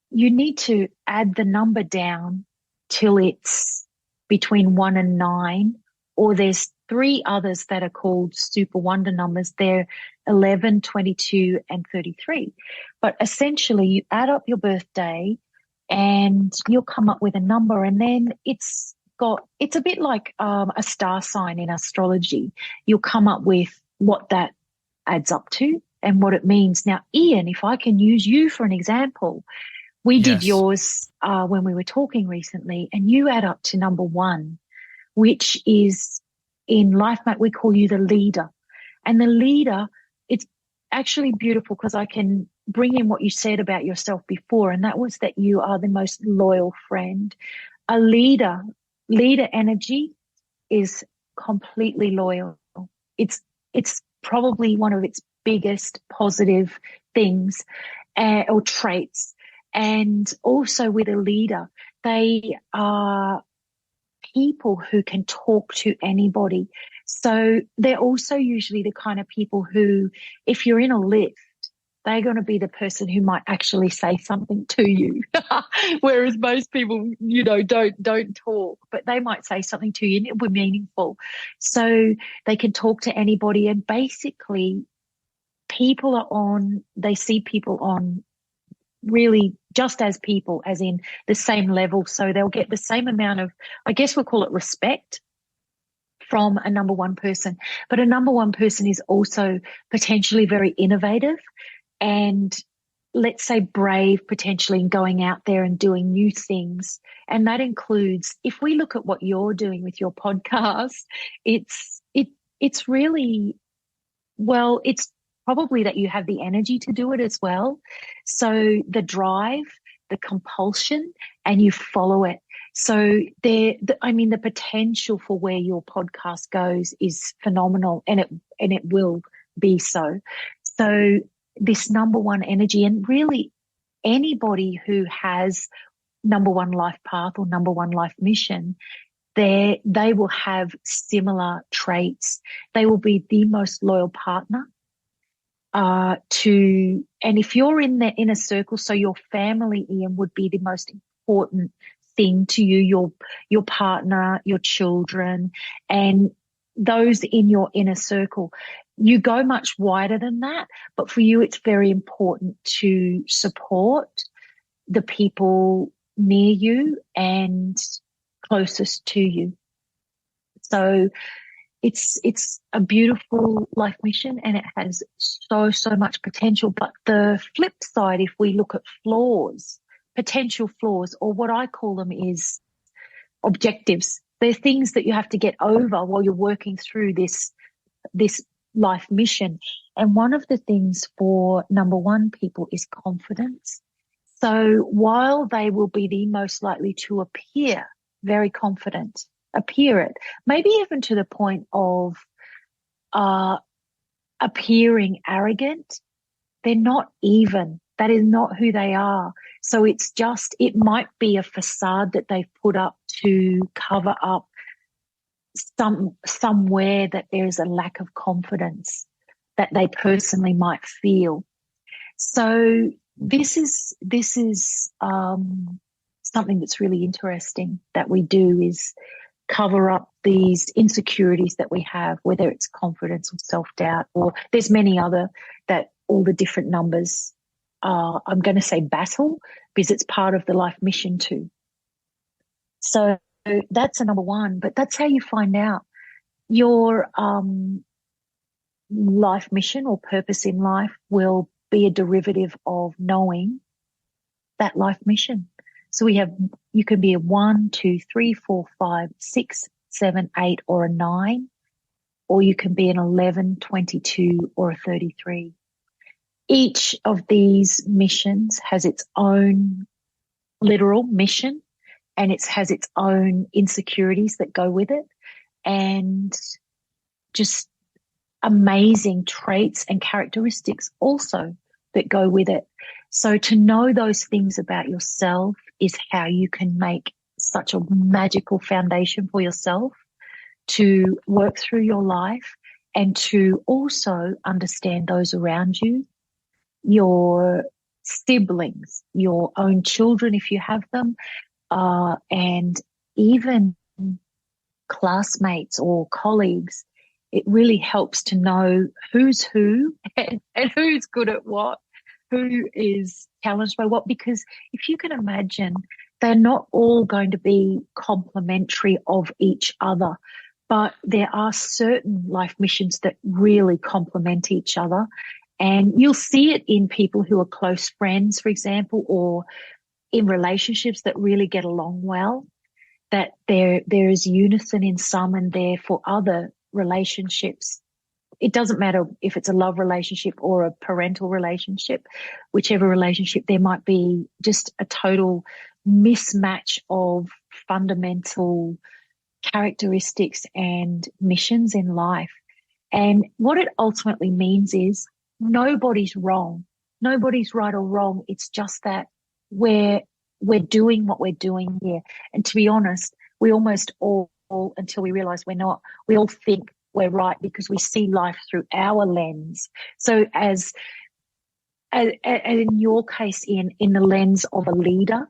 you need to add the number down till it's between 1 and 9, or there's 3 others that are called super wonder numbers. They're 11, 22, and 33. But essentially, you add up your birthday and you'll come up with a number, and then it's a bit like a star sign in astrology. You'll come up with what that adds up to and what it means. Now, Ian, if I can use you for an example, we did yours when we were talking recently, and you add up to number 1, which is in Life Map, we call you the leader. And the leader, it's actually beautiful because I can bring in what you said about yourself before, and that was that you are the most loyal friend. A leader energy is completely loyal. It's probably one of its biggest positive things or traits. And also with a leader, they are people who can talk to anybody. So they're also usually the kind of people who, if you're in a lift, they're going to be the person who might actually say something to you. Whereas most people, don't talk, but they might say something to you and it will be meaningful. So they can talk to anybody, and basically they see people on really just as people, as in the same level. So they'll get the same amount of, I guess we'll call it respect from a number 1 person. But a number 1 person is also potentially very innovative and, let's say, brave potentially in going out there and doing new things. And that includes, if we look at what you're doing with your podcast, it's really, well, it's probably that you have the energy to do it as well. So the drive, the compulsion and you follow it. So the potential for where your podcast goes is phenomenal, and it will be so. So this number one energy, and really anybody who has number one life path or number one life mission, they will have similar traits. They will be the most loyal partner and if you're in the inner circle, so your family, Ian, would be the most important thing to you, your partner, your children, and those in your inner circle. You go much wider than that, but for you, it's very important to support the people near you and closest to you. So it's a beautiful life mission, and it has so much potential. But the flip side, if we look at flaws, potential flaws, or what I call them is objectives. They're things that you have to get over while you're working through this life mission. And one of the things for number one people is confidence. So while they will be the most likely to appear very confident, appear it, maybe even to the point of appearing arrogant, they're not even. That is not who they are. So it might be a facade that they've put up to cover up somewhere that there's a lack of confidence that they personally might feel. So this is something that's really interesting that we do, is cover up these insecurities that we have, whether it's confidence or self-doubt, or there's many other that all the different numbers are, I'm going to say battle, because it's part of the life mission too. So that's a number one, but that's how you find out your life mission or purpose in life will be a derivative of knowing that life mission. So you can be a 1, 2, 3, 4, 5, 6, 7, 8, or a 9, or you can be an 11, 22, or a 33. Each of these missions has its own literal mission, and it has its own insecurities that go with it, and just amazing traits and characteristics also that go with it. So to know those things about yourself is how you can make such a magical foundation for yourself to work through your life, and to also understand those around you, your siblings, your own children if you have them, and even classmates or colleagues. It really helps to know who's who and who's good at what, who is challenged by what, because if you can imagine, they're not all going to be complementary of each other, but there are certain life missions that really complement each other. And you'll see it in people who are close friends, for example, or in relationships that really get along well, that there is unison in some, and there for other relationships. It doesn't matter if it's a love relationship or a parental relationship, whichever relationship, there might be just a total mismatch of fundamental characteristics and missions in life. And what it ultimately means is nobody's wrong. Nobody's right or wrong. It's just that we're doing what we're doing here. And to be honest, we almost all, until we realize we're not, we all think we're right because we see life through our lens. So as in your case, in the lens of a leader,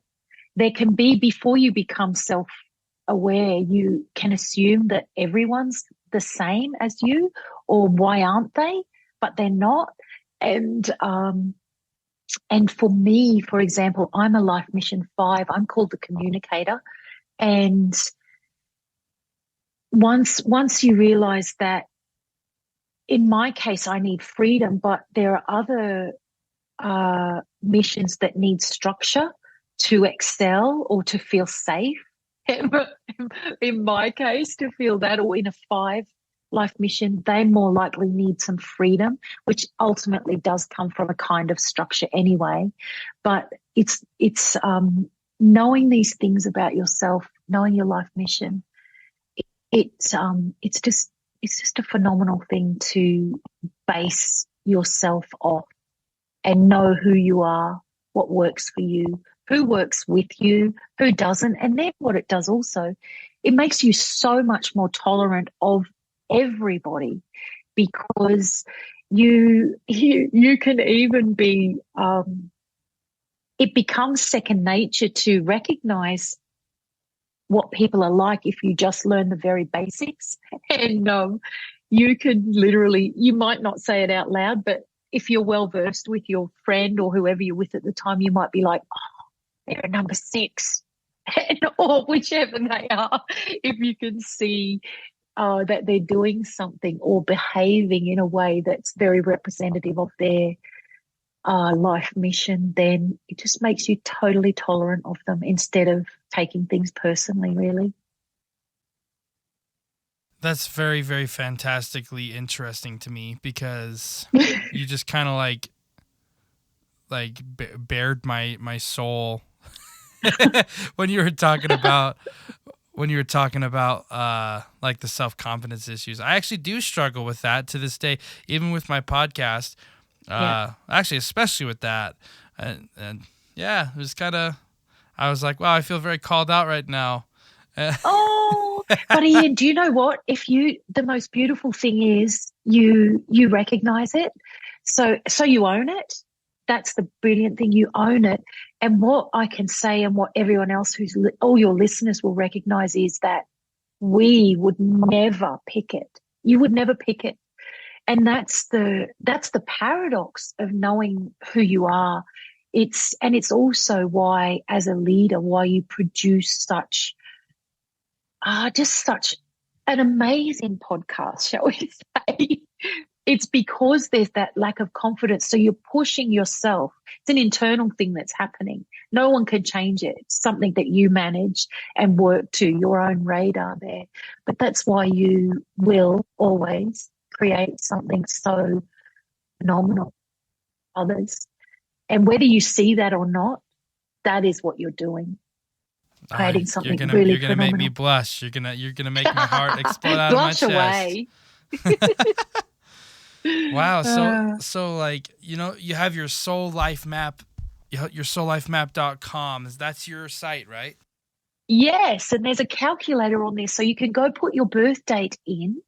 there can be, before you become self-aware, you can assume that everyone's the same as you, or why aren't they? But they're not. And for me, for example, I'm a life mission 5. I'm called the communicator. And once you realize that, in my case, I need freedom, but there are other missions that need structure to excel or to feel safe. In my case, to feel that, or in a 5 life mission, they more likely need some freedom, which ultimately does come from a kind of structure anyway. But it's knowing these things about yourself, knowing your life mission. It's just a phenomenal thing to base yourself off and know who you are, what works for you, who works with you, who doesn't. And then what it does also, it makes you so much more tolerant of everybody, because you can even be it becomes second nature to recognize what people are like if you just learn the very basics. And you could literally, you might not say it out loud, but if you're well versed with your friend or whoever you're with at the time, you might be like, oh, they're a number 6, or whichever they are. If you can see that they're doing something or behaving in a way that's very representative of their life mission, then it just makes you totally tolerant of them instead of taking things personally, really. That's very, very fantastically interesting to me, because you just kind of bared my soul when you were talking about like the self-confidence issues. I actually do struggle with that to this day, even with my podcast. Actually, especially with that. And yeah, it was I was like, wow, I feel very called out right now. Oh, but Ian, do you know what? The most beautiful thing is you recognize it. So you own it. That's the brilliant thing. You own it. And what I can say, and what everyone else all your listeners will recognize, is that we would never pick it. You would never pick it. And that's the paradox of knowing who you are. It's also why, as a leader, why you produce such an amazing podcast, shall we say. It's because there's that lack of confidence. So you're pushing yourself. It's an internal thing that's happening. No one can change it. It's something that you manage and work to, your own radar there. But that's why you will always create something so phenomenal for others. And whether you see that or not, that is what you're doing. Creating something really You're gonna phenomenal. make me blush. You're gonna make my heart explode out Blush of my away. chest. Wow. So like, you have your soul life map, your soullifemap.com. That's your site, right? Yes, and there's a calculator on there, so you can go put your birth date in,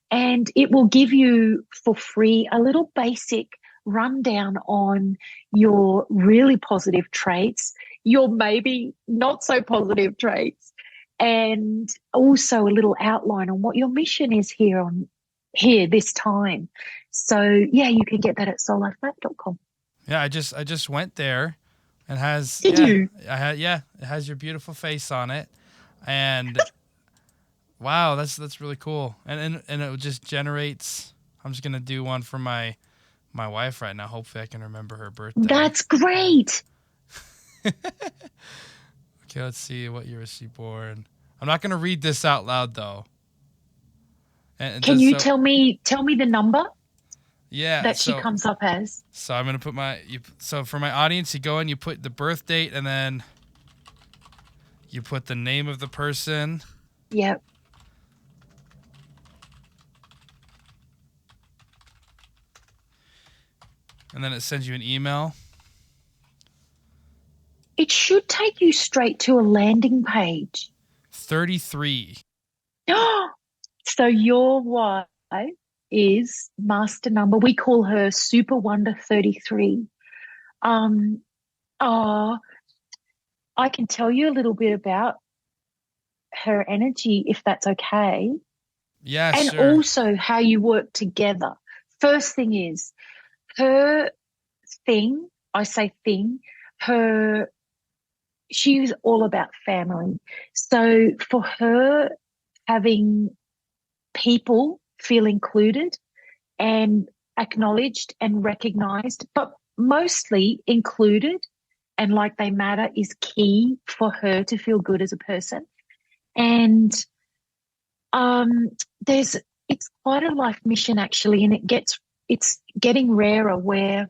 and it will give you for free a little basic rundown on your really positive traits, your maybe not so positive traits, and also a little outline on what your mission is here this time. So yeah, you can get that at soullifemap.com. Yeah, I just went there. It has Did you? It has your beautiful face on it, and wow, that's really cool. And it just generates. I'm just gonna do one for my wife right now. Hopefully, I can remember her birthday. That's great. Okay, let's see. What year was she born? I'm not gonna read this out loud though. Can you tell me the number? Yeah, that she comes up as. So I'm gonna put so for my audience, you go and you put the birth date, and then you put the name of the person. Yep. And then it sends you an email. It should take you straight to a landing page. 33. So your wife is master number. We call her Super Wonder 33. I can tell you a little bit about her energy, if that's okay. Yeah, and sure. Also how you work together. First thing is her thing. I say thing. She's all about family. So for her, having people feel included and acknowledged and recognized, but mostly included and like they matter, is key for her to feel good as a person. And it's quite a life mission actually, and it's getting rarer where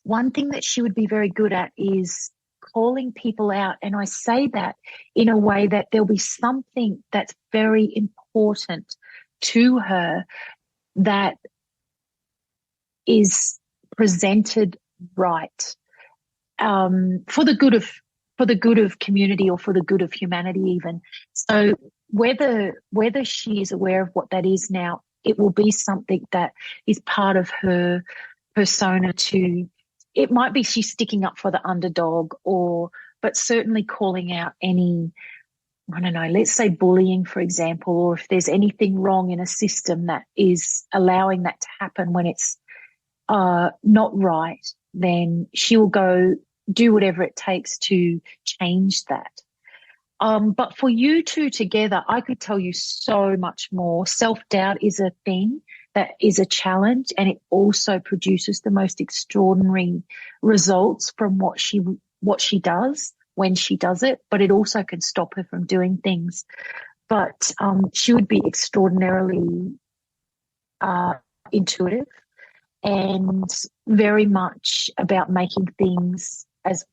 one thing that she would be very good at is calling people out. And I say that in a way that there'll be something that's very important to her that is presented right, for the good of community or for the good of humanity even. So whether she is aware of what that is now, it will be something that is part of her persona. To it might be she's sticking up for the underdog, but certainly calling out any, I don't know, let's say bullying, for example, or if there's anything wrong in a system that is allowing that to happen when it's not right, then she'll go do whatever it takes to change that. But for you two together, I could tell you so much more. Self-doubt is a thing that is a challenge, and it also produces the most extraordinary results from what she does when she does it, but it also can stop her from doing things. But she would be extraordinarily intuitive and very much about making things as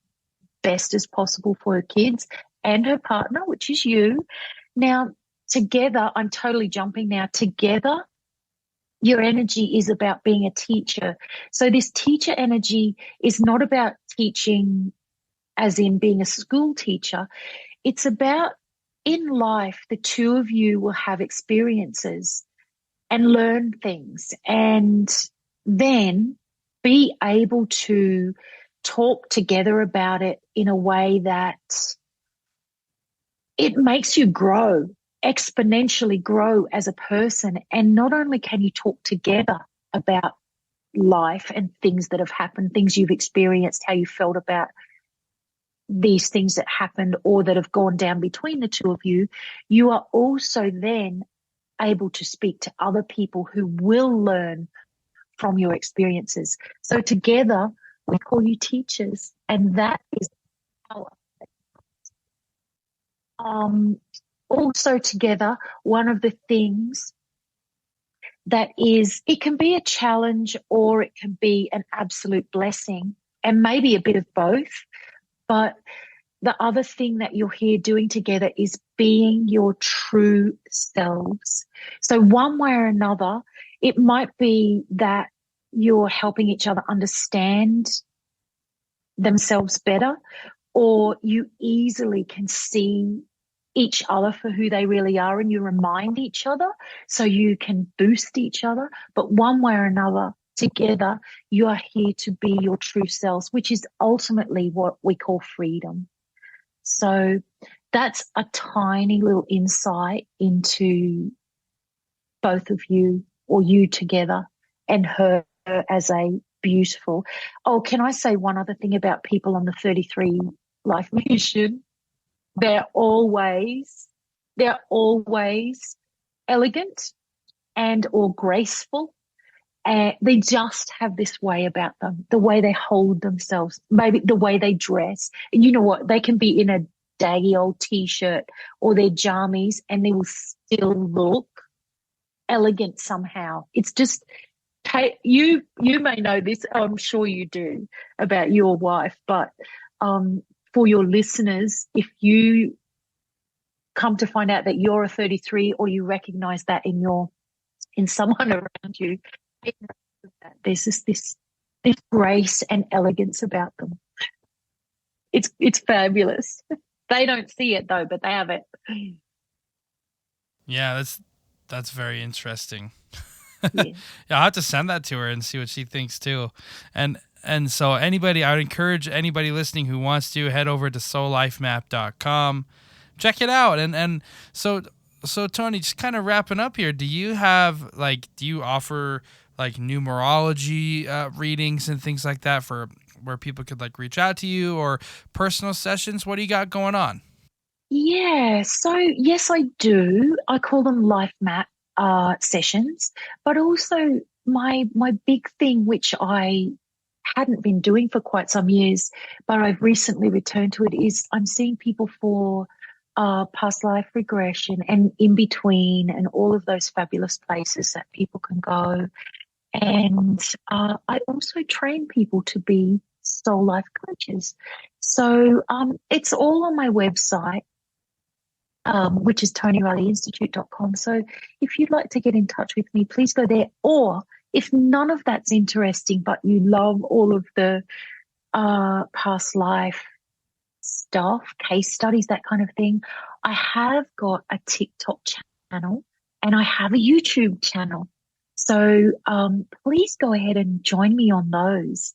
best as possible for her kids and her partner, which is you. Now, together, I'm totally jumping now, together, your energy is about being a teacher. So this teacher energy is not about teaching as in being a school teacher. It's about, in life, the two of you will have experiences and learn things, and then be able to talk together about it in a way that it makes you grow, exponentially grow as a person. And not only can you talk together about life and things that have happened, things you've experienced, how you felt about these things that happened or that have gone down between the two of you, you are also then able to speak to other people who will learn from your experiences. So together, we call you teachers, and that is power. Also together, one of the things that is, it can be a challenge or it can be an absolute blessing, and maybe a bit of both. But the other thing that you're here doing together is being your true selves. So one way or another, it might be that you're helping each other understand themselves better, or you easily can see each other for who they really are, and you remind each other so you can boost each other. But one way or another, together, you are here to be your true selves, which is ultimately what we call freedom. So that's a tiny little insight into both of you, or you together, and her as a beautiful. Oh, can I say one other thing about people on the 33 life mission? They're always elegant and or graceful. And they just have this way about them, the way they hold themselves, maybe the way they dress. And you know what? They can be in a daggy old T-shirt or their jammies, and they will still look elegant somehow. It's just, you may know this, I'm sure you do, about your wife, but for your listeners, if you come to find out that you're a 33, or you recognize that in someone around you, there's just this grace and elegance about them. It's fabulous. They don't see it though, but they have it. Yeah, that's very interesting. Yeah. Yeah, I'll have to send that to her and see what she thinks too. And so I would encourage anybody listening who wants to head over to soulifemap.com, check it out. And so Toni, just kind of wrapping up here, do you offer like numerology readings and things like that for where people could like reach out to you, or personal sessions? What do you got going on? Yeah, so yes, I do. I call them life map sessions, but also my big thing, which I hadn't been doing for quite some years, but I've recently returned to it, is I'm seeing people for past life regression, and in between, and all of those fabulous places that people can go. And I also train people to be soul life coaches. So it's all on my website, which is ToniReillyInstitute.com. So if you'd like to get in touch with me, please go there. Or if none of that's interesting, but you love all of the past life stuff, case studies, that kind of thing, I have got a TikTok channel and I have a YouTube channel. So please go ahead and join me on those.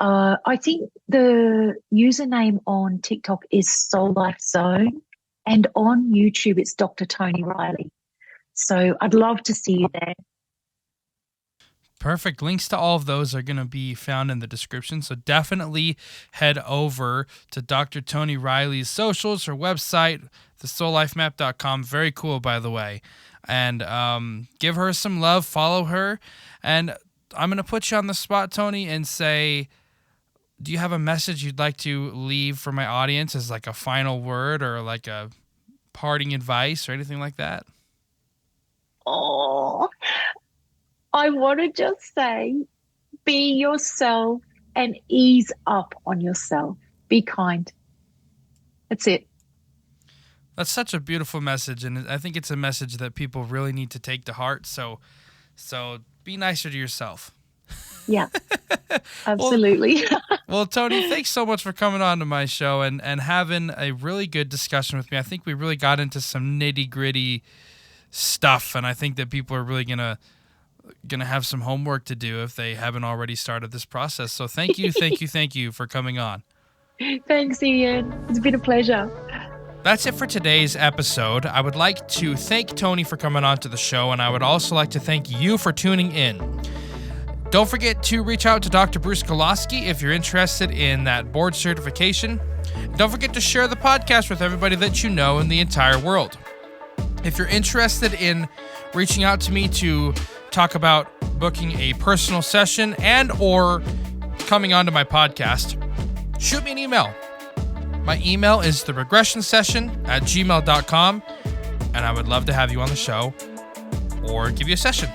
I think the username on TikTok is Soul Life Zone, and on YouTube it's Dr. Toni Reilly. So I'd love to see you there. Perfect. Links to all of those are going to be found in the description. So definitely head over to Dr. Toni Reilly's socials, her website, thesoullifemap.com. Very cool, by the way. And give her some love, follow her. And I'm going to put you on the spot, Toni, and say, do you have a message you'd like to leave for my audience as like a final word or like a parting advice or anything like that? Oh, I want to just say, be yourself and ease up on yourself. Be kind. That's it. That's such a beautiful message, and I think it's a message that people really need to take to heart. So be nicer to yourself. Yeah, absolutely. Well, Toni, thanks so much for coming on to my show and having a really good discussion with me. I think we really got into some nitty-gritty stuff, and I think that people are really gonna have some homework to do if they haven't already started this process. So thank you for coming on. Thanks, Ian. It's been a pleasure. That's it for today's episode. I would like to thank Toni for coming on to the show, and I would also like to thank you for tuning in. Don't forget to reach out to Dr. Bruce Koloski if you're interested in that board certification. Don't forget to share the podcast with everybody that you know in the entire world. If you're interested in reaching out to me to talk about booking a personal session and or coming onto my podcast, shoot me an email. My email is theregressionsession@gmail.com, and I would love to have you on the show or give you a session.